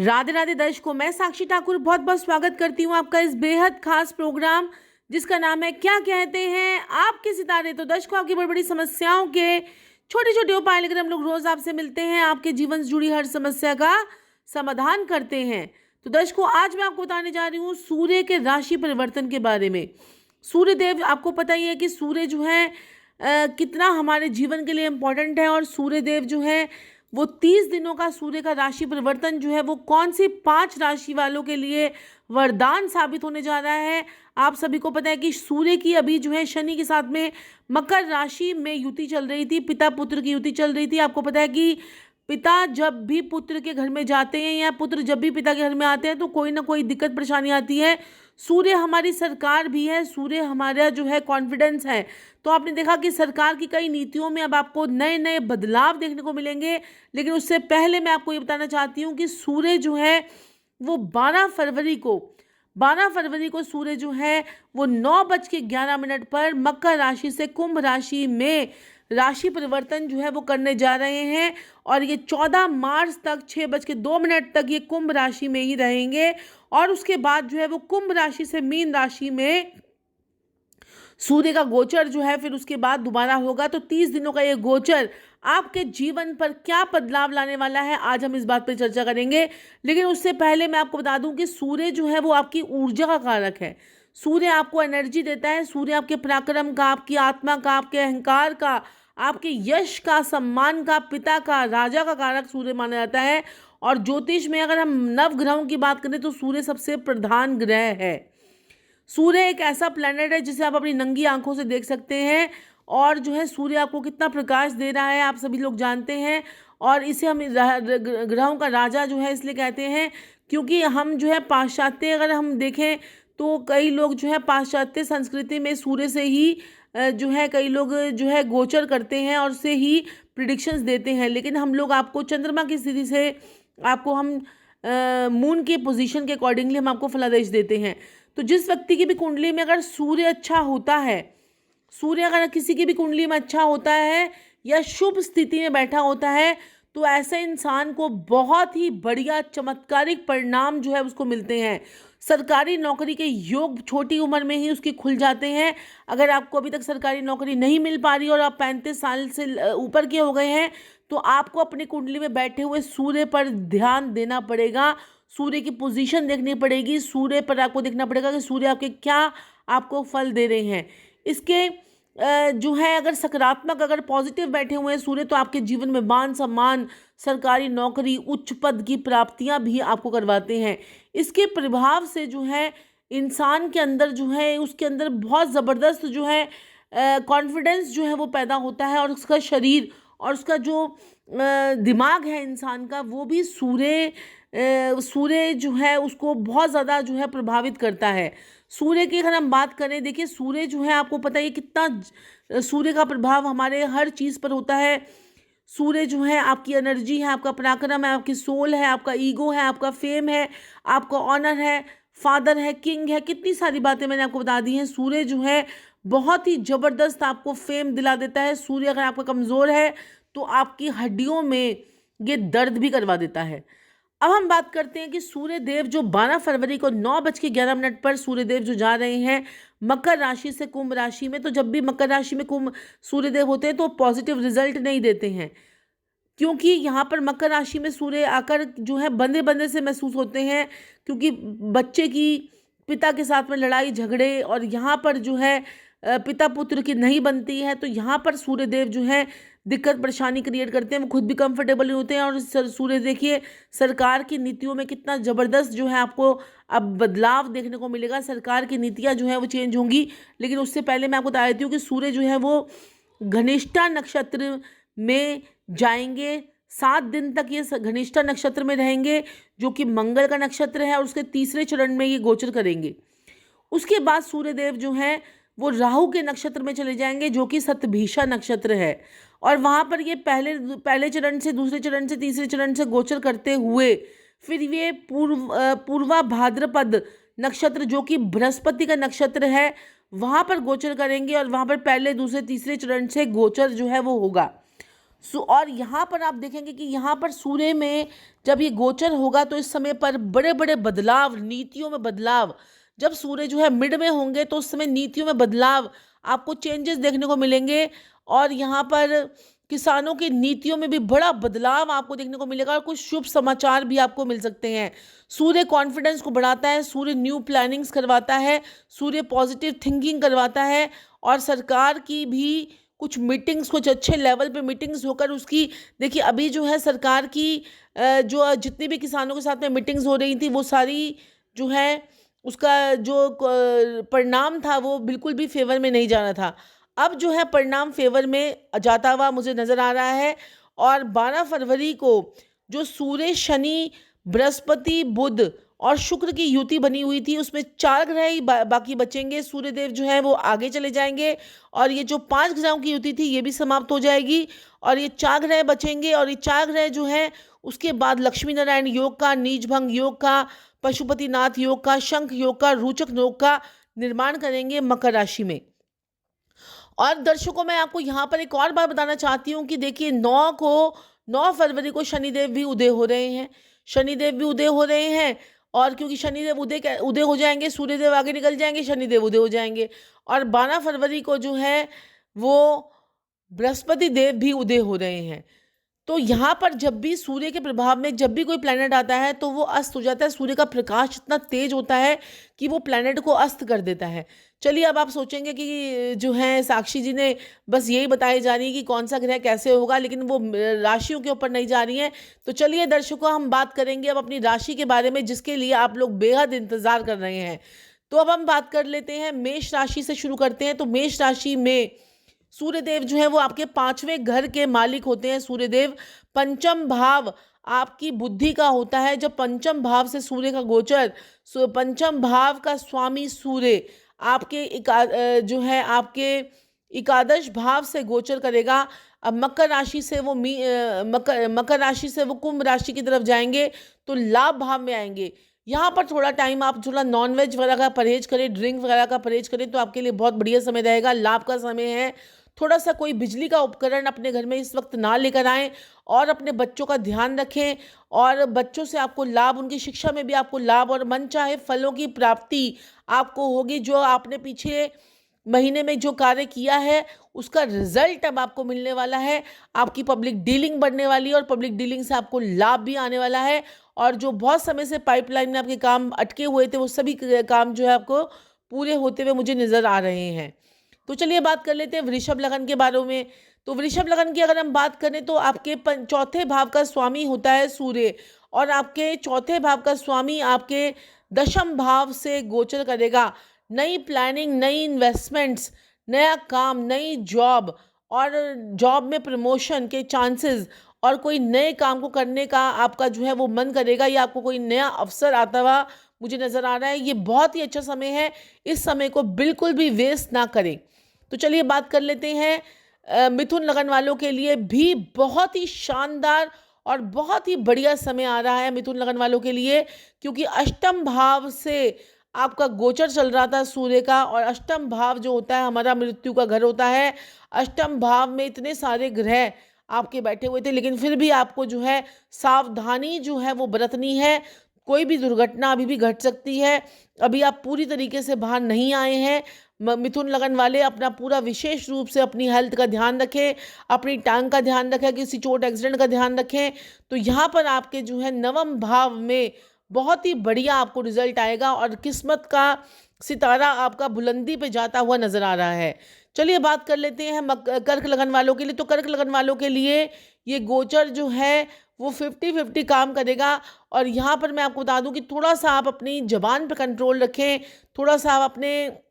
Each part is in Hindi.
राधे राधे दर्शकों, मैं साक्षी ठाकुर बहुत बहुत स्वागत करती हूँ आपका इस बेहद खास प्रोग्राम जिसका नाम है क्या कहते हैं आपके सितारे। तो दर्शकों, आपकी बड़ी बड़ी समस्याओं के छोटे छोटे उपाय लेकर हम लोग रोज आपसे मिलते हैं, आपके जीवन से जुड़ी हर समस्या का समाधान करते हैं। तो दर्शकों, आज मैं आपको बताने जा रही हूँ सूर्य के राशि परिवर्तन के बारे में। सूर्य देव, आपको पता ही है कि सूर्य जो है कितना हमारे जीवन के लिए इम्पोर्टेंट है। और सूर्य देव जो है वो 30 दिनों का सूर्य का राशि परिवर्तन जो है वो कौन सी 5 राशि वालों के लिए वरदान साबित होने जा रहा है। आप सभी को पता है कि सूर्य की अभी जो है शनि के साथ में मकर राशि में युति चल रही थी, पिता पुत्र की युति चल रही थी। आपको पता है कि पिता जब भी पुत्र के घर में जाते हैं या पुत्र जब भी पिता के घर में आते हैं तो कोई ना कोई दिक्कत परेशानी आती है। सूर्य हमारी सरकार भी है, सूर्य हमारा जो है कॉन्फिडेंस है। तो आपने देखा कि सरकार की कई नीतियों में अब आपको नए नए बदलाव देखने को मिलेंगे। लेकिन उससे पहले मैं आपको ये बताना चाहती हूँ कि सूर्य जो है वो 12 फरवरी को सूर्य जो है वो 9:11 पर मकर राशि से कुंभ राशि में राशि परिवर्तन जो है वो करने जा रहे हैं। और ये 14 मार्च तक 6:02 तक ये कुंभ राशि में ही रहेंगे। और उसके बाद जो है वो कुंभ राशि से मीन राशि में सूर्य का गोचर जो है फिर उसके बाद दोबारा होगा। तो 30 दिनों का ये गोचर आपके जीवन पर क्या बदलाव लाने वाला है, आज हम इस बात पर चर्चा करेंगे। लेकिन उससे पहले मैं आपको बता दूं कि सूर्य जो है वो आपकी ऊर्जा का कारक है। सूर्य आपको एनर्जी देता है। सूर्य आपके पराक्रम का, आपकी आत्मा का, आपके अहंकार का, आपके यश का, सम्मान का, पिता का, राजा का कारक सूर्य माना जाता है। और ज्योतिष में अगर हम नवग्रहों की बात करें तो सूर्य सबसे प्रधान ग्रह है। सूर्य एक ऐसा प्लैनेट है जिसे आप अपनी नंगी आंखों से देख सकते हैं। और जो है सूर्य आपको कितना प्रकाश दे रहा है आप सभी लोग जानते हैं। और इसे हम ग्रहों का राजा जो है इसलिए कहते हैं क्योंकि हम जो है पाश्चात्य, अगर हम देखें तो कई लोग जो है पाश्चात्य संस्कृति में सूर्य से ही जो है कई लोग जो है गोचर करते हैं और उससे ही प्रिडिक्शंस देते हैं। लेकिन हम लोग आपको चंद्रमा की स्थिति से आपको हम मून के पोजीशन के अकॉर्डिंगली हम आपको फलादेश देते हैं। तो जिस व्यक्ति की भी कुंडली में अगर सूर्य अच्छा होता है, सूर्य अगर किसी की भी कुंडली में अच्छा होता है या शुभ स्थिति में बैठा होता है तो ऐसे इंसान को बहुत ही बढ़िया चमत्कारिक परिणाम जो है उसको मिलते हैं। सरकारी नौकरी के योग छोटी उम्र में ही उसके खुल जाते हैं। अगर आपको अभी तक सरकारी नौकरी नहीं मिल पा रही और आप 35 साल से ऊपर के हो गए हैं तो आपको अपनी कुंडली में बैठे हुए सूर्य पर ध्यान देना पड़ेगा। सूर्य की पोजीशन देखनी पड़ेगी। सूर्य पर आपको देखना पड़ेगा कि सूर्य आपके क्या आपको फल दे रहे हैं। इसके जो है अगर सकारात्मक, अगर पॉजिटिव बैठे हुए हैं सूर्य तो आपके जीवन में मान सम्मान, सरकारी नौकरी, उच्च पद की प्राप्तियां भी आपको करवाते हैं। इसके प्रभाव से जो है इंसान के अंदर जो है उसके अंदर बहुत ज़बरदस्त जो है कॉन्फिडेंस जो है वो पैदा होता है। और उसका शरीर और उसका जो दिमाग है इंसान का वो भी सूर्य जो है उसको बहुत ज़्यादा जो है प्रभावित करता है। सूर्य की अगर हम बात करें, देखिए सूर्य जो है आपको पता है कितना सूर्य का प्रभाव हमारे हर चीज़ पर होता है। सूर्य जो है आपकी एनर्जी है, आपका पराक्रम है, आपकी सोल है, आपका ईगो है, आपका फेम है, आपका ऑनर है, फादर है, किंग है, कितनी सारी बातें मैंने आपको बता दी हैं। सूर्य जो है बहुत ही ज़बरदस्त आपको फेम दिला देता है। सूर्य अगर आपका कमज़ोर है तो आपकी हड्डियों में ये दर्द भी करवा देता है। अब हम बात करते हैं कि सूर्य देव जो 12 फरवरी को 9:11 पर सूर्य देव जो जा रहे हैं मकर राशि से कुंभ राशि में। तो जब भी मकर राशि में कुंभ सूर्य देव होते हैं तो पॉजिटिव रिजल्ट नहीं देते हैं, क्योंकि यहाँ पर मकर राशि में सूर्य आकर जो है बंदे बंदे से महसूस होते हैं। क्योंकि बच्चे की पिता के साथ में लड़ाई झगड़े और यहाँ पर जो है पिता पुत्र की नहीं बनती है तो यहाँ पर सूर्य देव जो है दिक्कत परेशानी क्रिएट करते हैं। वो खुद भी कंफर्टेबल नहीं होते हैं। और सूर्य देखिए सरकार की नीतियों में कितना ज़बरदस्त जो है आपको अब बदलाव देखने को मिलेगा। सरकार की नीतियाँ जो है वो चेंज होंगी। लेकिन उससे पहले मैं आपको बता देती हूँ कि सूर्य जो है वो घनिष्ठा नक्षत्र में जाएंगे। 7 दिन तक ये घनिष्ठा नक्षत्र में रहेंगे जो कि मंगल का नक्षत्र है। और उसके तीसरे चरण में ये गोचर करेंगे। उसके बाद सूर्यदेव जो हैं वो राहु के नक्षत्र में चले जाएंगे जो कि शतभिषा नक्षत्र है। और वहाँ पर ये पहले चरण से, दूसरे चरण से, तीसरे चरण से गोचर करते हुए फिर ये पूर्वा भाद्रपद नक्षत्र जो कि बृहस्पति का नक्षत्र है वहाँ पर गोचर करेंगे। और वहाँ पर पहले, दूसरे, तीसरे चरण से गोचर जो है वो होगा। और यहाँ पर आप देखेंगे कि यहाँ पर सूर्य में जब ये गोचर होगा तो इस समय पर बड़े बड़े बदलाव, नीतियों में बदलाव, जब सूर्य जो है मिड में होंगे तो उस समय नीतियों में बदलाव, आपको चेंजेस देखने को मिलेंगे। और यहाँ पर किसानों की नीतियों में भी बड़ा बदलाव आपको देखने को मिलेगा और कुछ शुभ समाचार भी आपको मिल सकते हैं। सूर्य कॉन्फिडेंस को बढ़ाता है, सूर्य न्यू प्लानिंग्स करवाता है, सूर्य पॉजिटिव थिंकिंग करवाता है। और सरकार की भी कुछ मीटिंग्स, कुछ अच्छे लेवल पे मीटिंग्स होकर उसकी, देखिए अभी जो है सरकार की जो जितनी भी किसानों के साथ में मीटिंग्स हो रही थी वो सारी जो है उसका जो परिणाम था वो बिल्कुल भी फेवर में नहीं जाना था। अब जो है परिणाम फेवर में जाता हुआ मुझे नज़र आ रहा है। और 12 फरवरी को जो सूर्य, शनि, बृहस्पति, बुध और शुक्र की युति बनी हुई थी उसमें 4 ग्रह ही बाकी बचेंगे। सूर्यदेव जो है वो आगे चले जाएंगे और ये जो 5 ग्रहों की युति थी ये भी समाप्त हो जाएगी और ये 4 ग्रह बचेंगे। और ये 4 ग्रह जो है उसके बाद लक्ष्मी नारायण योग का, नीच भंग योग का, पशुपतिनाथ योग का, शंख योग का, रोचक योग का निर्माण करेंगे मकर राशि में। और दर्शकों, मैं आपको यहाँ पर एक और बात बताना चाहती हूँ कि देखिए 9 फरवरी को शनिदेव भी उदय हो रहे हैं। शनिदेव भी उदय हो रहे हैं और क्योंकि शनिदेव उदय हो जाएंगे, सूर्यदेव आगे निकल जाएंगे, शनिदेव उदय हो जाएंगे। और 12 फरवरी को जो है वो बृहस्पति देव भी उदय हो रहे हैं। तो यहाँ पर जब भी सूर्य के प्रभाव में जब भी कोई प्लैनेट आता है तो वो अस्त हो जाता है। सूर्य का प्रकाश इतना तेज होता है कि वो प्लैनेट को अस्त कर देता है। चलिए, अब आप सोचेंगे कि जो है साक्षी जी ने बस यही बताई जा रही है कि कौन सा ग्रह कैसे होगा, लेकिन वो राशियों के ऊपर नहीं जा रही हैं। तो चलिए दर्शकों, हम बात करेंगे अब अपनी राशि के बारे में जिसके लिए आप लोग बेहद इंतजार कर रहे हैं। तो अब हम बात कर लेते हैं, मेष राशि से शुरू करते हैं। तो मेष राशि में सूर्यदेव जो है वो आपके 5वें घर के मालिक होते हैं। सूर्यदेव पंचम भाव आपकी बुद्धि का होता है। जब पंचम भाव से सूर्य का गोचर, पंचम भाव का स्वामी सूर्य आपके जो है आपके एकादश भाव से गोचर करेगा। अब मकर राशि से वो मकर राशि से वो कुंभ राशि की तरफ जाएंगे तो लाभ भाव में आएंगे। यहाँ पर थोड़ा टाइम आप थोड़ा नॉनवेज वगैरह का परहेज करें, ड्रिंक वगैरह का परहेज करें तो आपके लिए बहुत बढ़िया समय रहेगा, लाभ का समय है। थोड़ा सा कोई बिजली का उपकरण अपने घर में इस वक्त ना लेकर आएं और अपने बच्चों का ध्यान रखें और बच्चों से आपको लाभ, उनकी शिक्षा में भी आपको लाभ और मनचाहे फलों की प्राप्ति आपको होगी। जो आपने पीछे महीने में जो कार्य किया है उसका रिजल्ट अब आपको मिलने वाला है। आपकी पब्लिक डीलिंग बढ़ने वाली है और पब्लिक डीलिंग से आपको लाभ भी आने वाला है। और जो बहुत समय से पाइपलाइन में आपके काम अटके हुए थे वो सभी काम जो है आपको पूरे होते हुए मुझे नज़र आ रहे हैं। तो चलिए बात कर लेते हैं वृषभ लगन के बारे में। तो वृषभ लगन की अगर हम बात करें तो आपके चौथे भाव का स्वामी होता है सूर्य और आपके चौथे भाव का स्वामी आपके दशम भाव से गोचर करेगा। नई प्लानिंग, नई इन्वेस्टमेंट्स, नया काम, नई जॉब और जॉब में प्रमोशन के चांसेस और कोई नए काम को करने का आपका जो है वो मन करेगा या आपको कोई नया अवसर आता हुआ मुझे नज़र आ रहा है। ये बहुत ही अच्छा समय है, इस समय को बिल्कुल भी वेस्ट ना करें। तो चलिए बात कर लेते हैं मिथुन लगन वालों के लिए भी बहुत ही शानदार और बहुत ही बढ़िया समय आ रहा है मिथुन लगन वालों के लिए, क्योंकि अष्टम भाव से आपका गोचर चल रहा था सूर्य का और अष्टम भाव जो होता है हमारा मृत्यु का घर होता है। अष्टम भाव में इतने सारे ग्रह आपके बैठे हुए थे लेकिन फिर भी आपको जो है सावधानी जो है वो बरतनी है। कोई भी दुर्घटना अभी भी घट सकती है, अभी आप पूरी तरीके से बाहर नहीं आए हैं। मिथुन लगन वाले अपना पूरा विशेष रूप से अपनी हेल्थ का ध्यान रखें, अपनी टांग का ध्यान रखें, किसी चोट एक्सीडेंट का ध्यान रखें। तो यहाँ पर आपके जो है नवम भाव में बहुत ही बढ़िया आपको रिजल्ट आएगा और किस्मत का सितारा आपका बुलंदी पे जाता हुआ नजर आ रहा है। चलिए बात कर लेते हैं कर्क लगन वालों के लिए। तो कर्क लगन वालों के लिए ये गोचर जो है वो 50-50 काम करेगा और यहाँ पर मैं आपको बता दूं कि थोड़ा सा आप अपनी ज़बान पर कंट्रोल रखें, थोड़ा सा आप अपने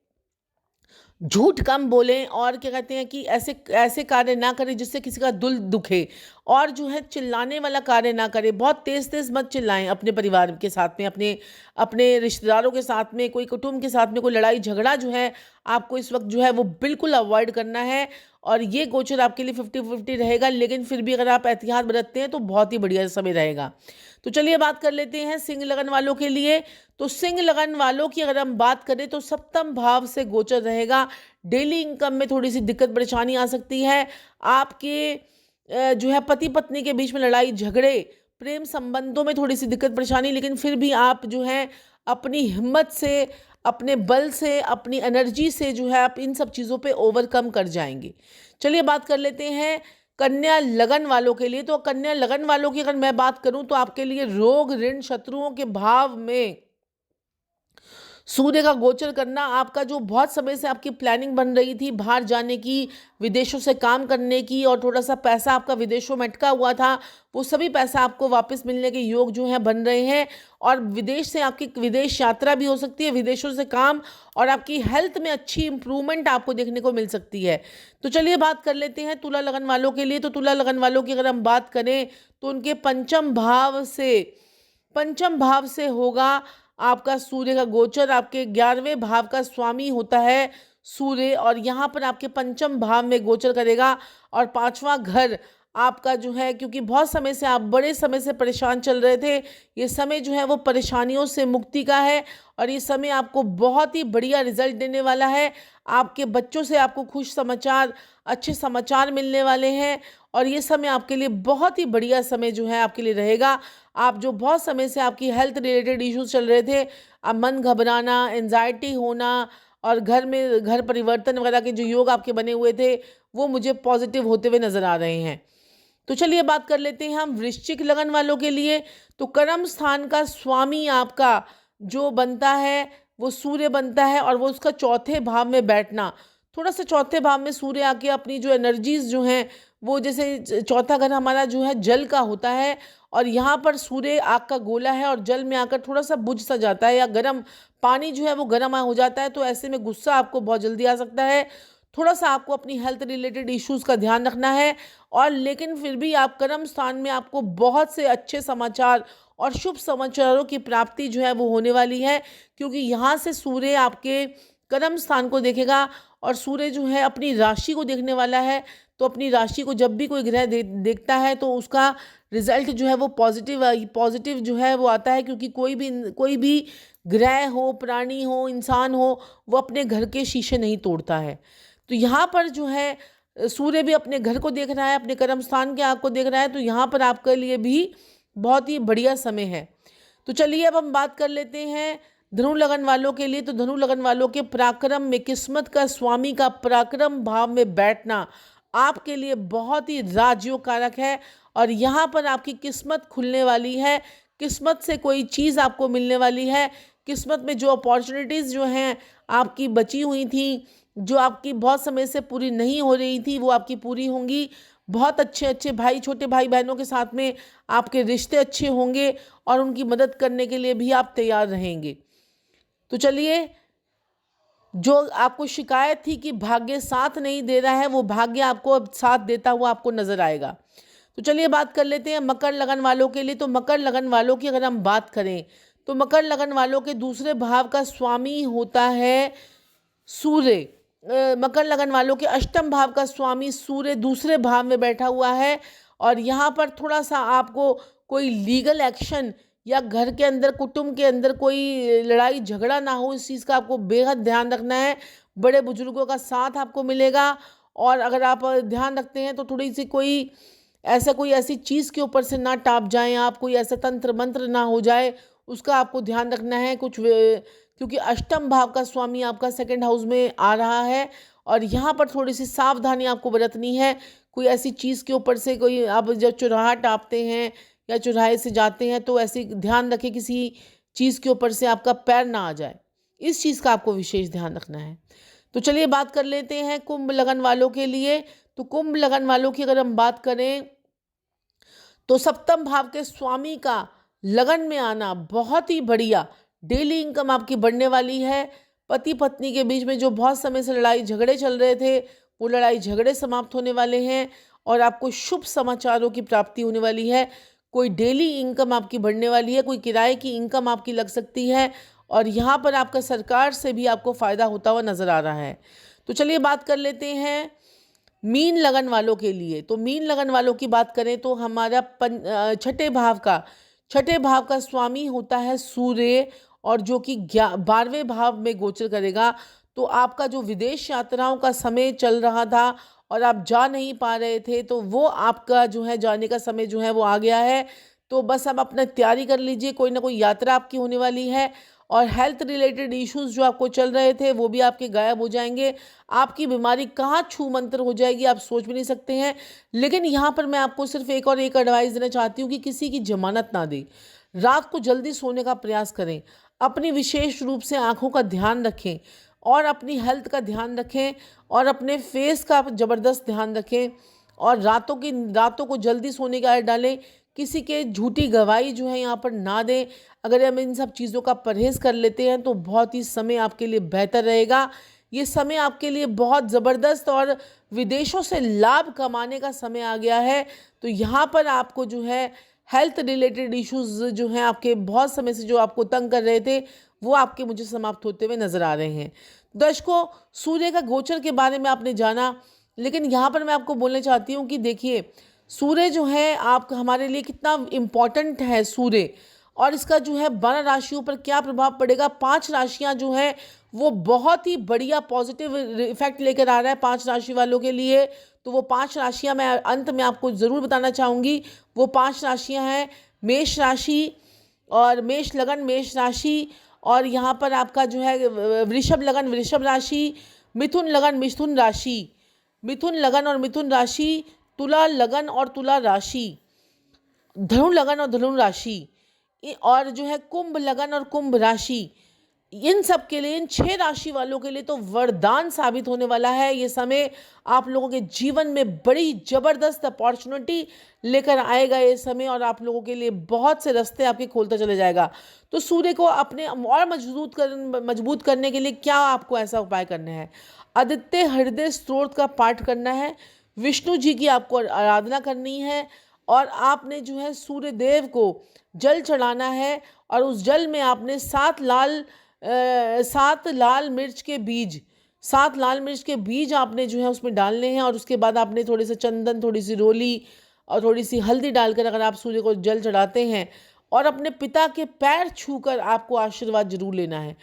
झूठ कम बोलें और क्या कहते हैं कि ऐसे ऐसे कार्य ना करें जिससे किसी का दिल दुखे और जो है चिल्लाने वाला कार्य ना करें। बहुत तेज़ तेज़ मत चिल्लाएं अपने परिवार के साथ में, अपने अपने रिश्तेदारों के साथ में, कोई कुटुंब के साथ में कोई लड़ाई झगड़ा जो है आपको इस वक्त जो है वो बिल्कुल अवॉइड करना है। और ये गोचर आपके लिए 50-50 रहेगा, लेकिन फिर भी अगर आप एहतियात बरतते हैं तो बहुत ही बढ़िया समय रहेगा। तो चलिए बात कर लेते हैं सिंह लगन वालों के लिए। तो सिंह लगन वालों की अगर हम बात करें तो सप्तम भाव से गोचर रहेगा। डेली इनकम में थोड़ी सी दिक्कत परेशानी आ सकती है। आपके जो है पति पत्नी के बीच में लड़ाई झगड़े, प्रेम संबंधों में थोड़ी सी दिक्कत परेशानी, लेकिन फिर भी आप जो है अपनी हिम्मत से, अपने बल से, अपनी एनर्जी से जो है आप इन सब चीज़ों पे ओवरकम कर जाएंगे। चलिए बात कर लेते हैं कन्या लगन वालों के लिए। तो कन्या लगन वालों की अगर मैं बात करूं तो आपके लिए रोग, ऋण, शत्रुओं के भाव में सूर्य का गोचर करना, आपका जो बहुत समय से आपकी प्लानिंग बन रही थी बाहर जाने की, विदेशों से काम करने की, और थोड़ा सा पैसा आपका विदेशों में अटका हुआ था, वो सभी पैसा आपको वापस मिलने के योग जो हैं बन रहे हैं। और विदेश से आपकी विदेश यात्रा भी हो सकती है, विदेशों से काम, और आपकी हेल्थ में अच्छी इंप्रूवमेंट आपको देखने को मिल सकती है। तो चलिए बात कर लेते हैं तुला लगन वालों के लिए। तो तुला लगन वालों की अगर हम बात करें तो उनके पंचम भाव से होगा आपका सूर्य का गोचर। आपके 11वें भाव का स्वामी होता है सूर्य, और यहाँ पर आपके पंचम भाव में गोचर करेगा। और 5वां घर आपका जो है, क्योंकि बहुत समय से आप बड़े समय से परेशान चल रहे थे, ये समय जो है वो परेशानियों से मुक्ति का है, और ये समय आपको बहुत ही बढ़िया रिजल्ट देने वाला है। आपके बच्चों से आपको खुश समाचार, अच्छे समाचार मिलने वाले हैं, और ये समय आपके लिए बहुत ही बढ़िया समय जो है आपके लिए रहेगा। आप जो बहुत समय से आपकी हेल्थ रिलेटेड इश्यूज चल रहे थे, अब मन घबराना, एंजाइटी होना, और घर परिवर्तन वगैरह के जो योग आपके बने हुए थे, वो मुझे पॉजिटिव होते हुए नजर आ रहे हैं। तो चलिए बात कर लेते हैं हम वृश्चिक लगन वालों के लिए। तो कर्म स्थान का स्वामी आपका जो बनता है वो सूर्य बनता है, और वो उसका चौथे भाव में बैठना, थोड़ा सा चौथे भाव में सूर्य आके अपनी जो एनर्जीज जो हैं वो, जैसे चौथा घर हमारा जो है जल का होता है, और यहाँ पर सूर्य आग का गोला है, और जल में आकर थोड़ा सा बुझ सा जाता है, या गर्म पानी जो है वो गर्म हो जाता है। तो ऐसे में गुस्सा आपको बहुत जल्दी आ सकता है। थोड़ा सा आपको अपनी हेल्थ रिलेटेड इश्यूज़ का ध्यान रखना है, और लेकिन फिर भी आप कर्म स्थान में आपको बहुत से अच्छे समाचार और शुभ समाचारों की प्राप्ति जो है वो होने वाली है, क्योंकि यहाँ से सूर्य आपके कर्म स्थान को देखेगा, और सूर्य जो है अपनी राशि को देखने वाला है। तो अपनी राशि को जब भी कोई ग्रह देखता है तो उसका रिजल्ट जो है वो पॉजिटिव जो है वो आता है, क्योंकि कोई भी ग्रह हो, प्राणी हो, इंसान हो, वो अपने घर के शीशे नहीं तोड़ता है। तो यहाँ पर जो है सूर्य भी अपने घर को देख रहा है, अपने कर्म स्थान के आग को देख रहा है, तो यहाँ पर आपके लिए भी बहुत ही बढ़िया समय है। तो चलिए अब हम बात कर लेते हैं धनु लगन वालों के लिए। तो धनु लगन वालों के पराक्रम में, किस्मत का स्वामी का पराक्रम भाव में बैठना आपके लिए बहुत ही राजयोग कारक है, और यहाँ पर आपकी किस्मत खुलने वाली है, किस्मत से कोई चीज़ आपको मिलने वाली है। किस्मत में जो अपॉर्चुनिटीज़ जो हैं आपकी बची हुई थी, जो आपकी बहुत समय से पूरी नहीं हो रही थी, वो आपकी पूरी होंगी। बहुत अच्छे अच्छे भाई, छोटे भाई बहनों के साथ में आपके रिश्ते अच्छे होंगे, और उनकी मदद करने के लिए भी आप तैयार रहेंगे। तो चलिए, जो आपको शिकायत थी कि भाग्य साथ नहीं दे रहा है, वो भाग्य आपको अब साथ देता हुआ आपको नजर आएगा। तो चलिए बात कर लेते हैं मकर लगन वालों के लिए। तो मकर लगन वालों की अगर हम बात करें तो मकर लगन वालों के दूसरे भाव का स्वामी होता है सूर्य। मकर लगन वालों के अष्टम भाव का स्वामी सूर्य दूसरे भाव में बैठा हुआ है, और यहाँ पर थोड़ा सा आपको कोई लीगल एक्शन, या घर के अंदर, कुटुंब के अंदर कोई लड़ाई झगड़ा ना हो, इस चीज़ का आपको बेहद ध्यान रखना है। बड़े बुजुर्गों का साथ आपको मिलेगा, और अगर आप ध्यान रखते हैं तो थोड़ी सी कोई ऐसी चीज़ के ऊपर से ना टाप जाएं आप, कोई ऐसा तंत्र मंत्र ना हो जाए, उसका आपको ध्यान रखना है। क्योंकि अष्टम भाव का स्वामी आपका सेकंड हाउस में आ रहा है, और यहाँ पर थोड़ी सी सावधानी आपको बरतनी है। कोई ऐसी चीज़ के ऊपर से, कोई आप जब चौराहा टापते हैं या चौराहे से जाते हैं, तो ऐसे ध्यान रखें किसी चीज़ के ऊपर से आपका पैर ना आ जाए, इस चीज़ का आपको विशेष ध्यान रखना है। तो चलिए बात कर लेते हैं कुंभ लगन वालों के लिए। तो कुंभ लगन वालों की अगर हम बात करें तो सप्तम भाव के स्वामी का लगन में आना बहुत ही बढ़िया, डेली इनकम आपकी बढ़ने वाली है। पति पत्नी के बीच में जो बहुत समय से लड़ाई झगड़े चल रहे थे, वो लड़ाई झगड़े समाप्त होने वाले हैं, और आपको शुभ समाचारों की प्राप्ति होने वाली है। कोई डेली इनकम आपकी बढ़ने वाली है, कोई किराए की इनकम आपकी लग सकती है, और यहाँ पर आपका सरकार से भी आपको फ़ायदा होता हुआ नज़र आ रहा है। तो चलिए बात कर लेते हैं मीन लगन वालों के लिए। तो मीन लगन वालों की बात करें तो हमारा छठे भाव का स्वामी होता है सूर्य, और जो कि 12वें भाव में गोचर करेगा। तो आपका जो विदेश यात्राओं का समय चल रहा था और आप जा नहीं पा रहे थे, तो वो आपका जो है जाने का समय जो है वो आ गया है। तो बस अब अपना तैयारी कर लीजिए, कोई ना कोई यात्रा आपकी होने वाली है और हेल्थ रिलेटेड इश्यूज जो आपको चल रहे थे वो भी आपके गायब हो जाएंगे। आपकी बीमारी कहाँ छू मंतर हो जाएगी आप सोच भी नहीं सकते हैं। लेकिन यहाँ पर मैं आपको सिर्फ एक और एक एडवाइस देना चाहती हूँ कि किसी की जमानत ना दें। रात को जल्दी सोने का प्रयास करें, अपनी विशेष रूप से आँखों का ध्यान रखें और अपनी हेल्थ का ध्यान रखें और अपने फेस का ज़बरदस्त ध्यान रखें और रातों को जल्दी सोने की आदत डालें। किसी के झूठी गवाही जो है यहाँ पर ना दें। अगर हम इन सब चीज़ों का परहेज़ कर लेते हैं तो बहुत ही समय आपके लिए बेहतर रहेगा। ये समय आपके लिए बहुत ज़बरदस्त और विदेशों से लाभ कमाने का समय आ गया है। तो यहाँ पर आपको जो है हेल्थ रिलेटेड इश्यूज़ जो हैं आपके बहुत समय से जो आपको तंग कर रहे थे वो आपके मुझे समाप्त होते हुए नज़र आ रहे हैं। दर्शकों, सूर्य का गोचर के बारे में आपने जाना, लेकिन यहाँ पर मैं आपको बोलना चाहती हूँ कि देखिए सूर्य जो है आप हमारे लिए कितना इम्पॉर्टेंट है सूर्य, और इसका जो है 12 राशियों पर क्या प्रभाव पड़ेगा। 5 राशियाँ जो हैं वो बहुत ही बढ़िया पॉजिटिव इफेक्ट लेकर आ रहा है 5 राशि वालों के लिए। तो वो 5 राशियाँ मैं अंत में आपको ज़रूर बताना चाहूँगी। वो 5 राशियाँ हैं मेष राशि और मेष लगन मेष राशि, और यहाँ पर आपका जो है वृषभ लगन वृषभ राशि, मिथुन लगन मिथुन राशि, मिथुन लगन और मिथुन राशि, तुला लगन और तुला राशि, धनु लगन और धनु राशि, और जो है कुंभ लगन और कुंभ राशि। इन सब के लिए, इन 6 राशि वालों के लिए तो वरदान साबित होने वाला है ये समय। आप लोगों के जीवन में बड़ी ज़बरदस्त अपॉर्चुनिटी लेकर आएगा ये समय, और आप लोगों के लिए बहुत से रास्ते आपके खोलता चले जाएगा। तो सूर्य को अपने और मजबूत करने के लिए क्या आपको ऐसा उपाय करना है? आदित्य हृदय स्तोत्र का पाठ करना है, विष्णु जी की आपको आराधना करनी है, और आपने जो है सूर्य देव को जल चढ़ाना है, और उस जल में आपने 7 लाल मिर्च के बीज 7 लाल मिर्च के बीज आपने जो है उसमें डालने हैं, और उसके बाद आपने थोड़े से चंदन, थोड़ी सी रोली और थोड़ी सी हल्दी डालकर अगर आप सूर्य को जल चढ़ाते हैं, और अपने पिता के पैर छूकर आपको आशीर्वाद जरूर लेना है।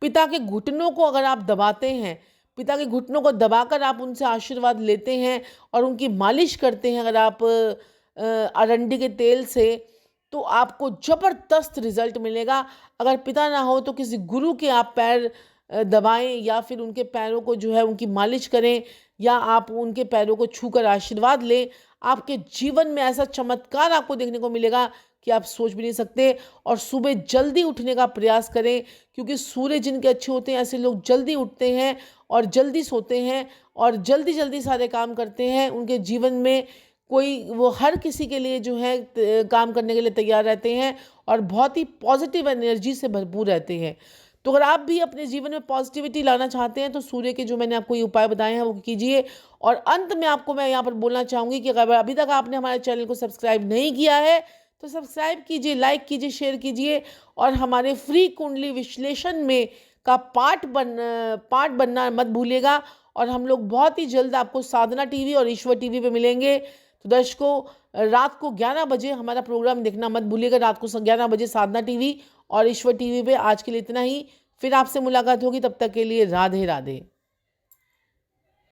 पिता के घुटनों को अगर आप दबाते हैं, पिता के घुटनों को दबाकर आप उनसे आशीर्वाद लेते हैं और उनकी मालिश करते हैं अगर आप अरंडी के तेल से, तो आपको ज़बरदस्त रिजल्ट मिलेगा। अगर पिता ना हो तो किसी गुरु के आप पैर दबाएं, या फिर उनके पैरों को जो है उनकी मालिश करें, या आप उनके पैरों को छूकर आशीर्वाद लें। आपके जीवन में ऐसा चमत्कार आपको देखने को मिलेगा कि आप सोच भी नहीं सकते। और सुबह जल्दी उठने का प्रयास करें, क्योंकि सूर्य जिनके अच्छे होते हैं ऐसे लोग जल्दी उठते हैं और जल्दी सोते हैं और जल्दी जल्दी सारे काम करते हैं। उनके जीवन में वो हर किसी के लिए जो है काम करने के लिए तैयार रहते हैं और बहुत ही पॉजिटिव एनर्जी से भरपूर रहते हैं। तो अगर आप भी अपने जीवन में पॉजिटिविटी लाना चाहते हैं तो सूर्य के जो मैंने आपको ये उपाय बताए हैं वो कीजिए। और अंत में आपको मैं यहाँ पर बोलना चाहूँगी कि अगर अभी तक आपने हमारे चैनल को सब्सक्राइब नहीं किया है तो सब्सक्राइब कीजिए, लाइक कीजिए, शेयर कीजिए, और हमारे फ्री कुंडली विश्लेषण में का पार्ट बनना मत भूलिएगा। और हम लोग बहुत ही जल्द आपको साधना टीवी और ईश्वर टीवी पे मिलेंगे। तो दर्शकों, रात को 11 बजे हमारा प्रोग्राम देखना मत भूलिएगा। रात को 11 बजे साधना टीवी और ईश्वर टीवी पे। आज के लिए इतना ही, फिर आपसे मुलाकात होगी, तब तक के लिए राधे राधे।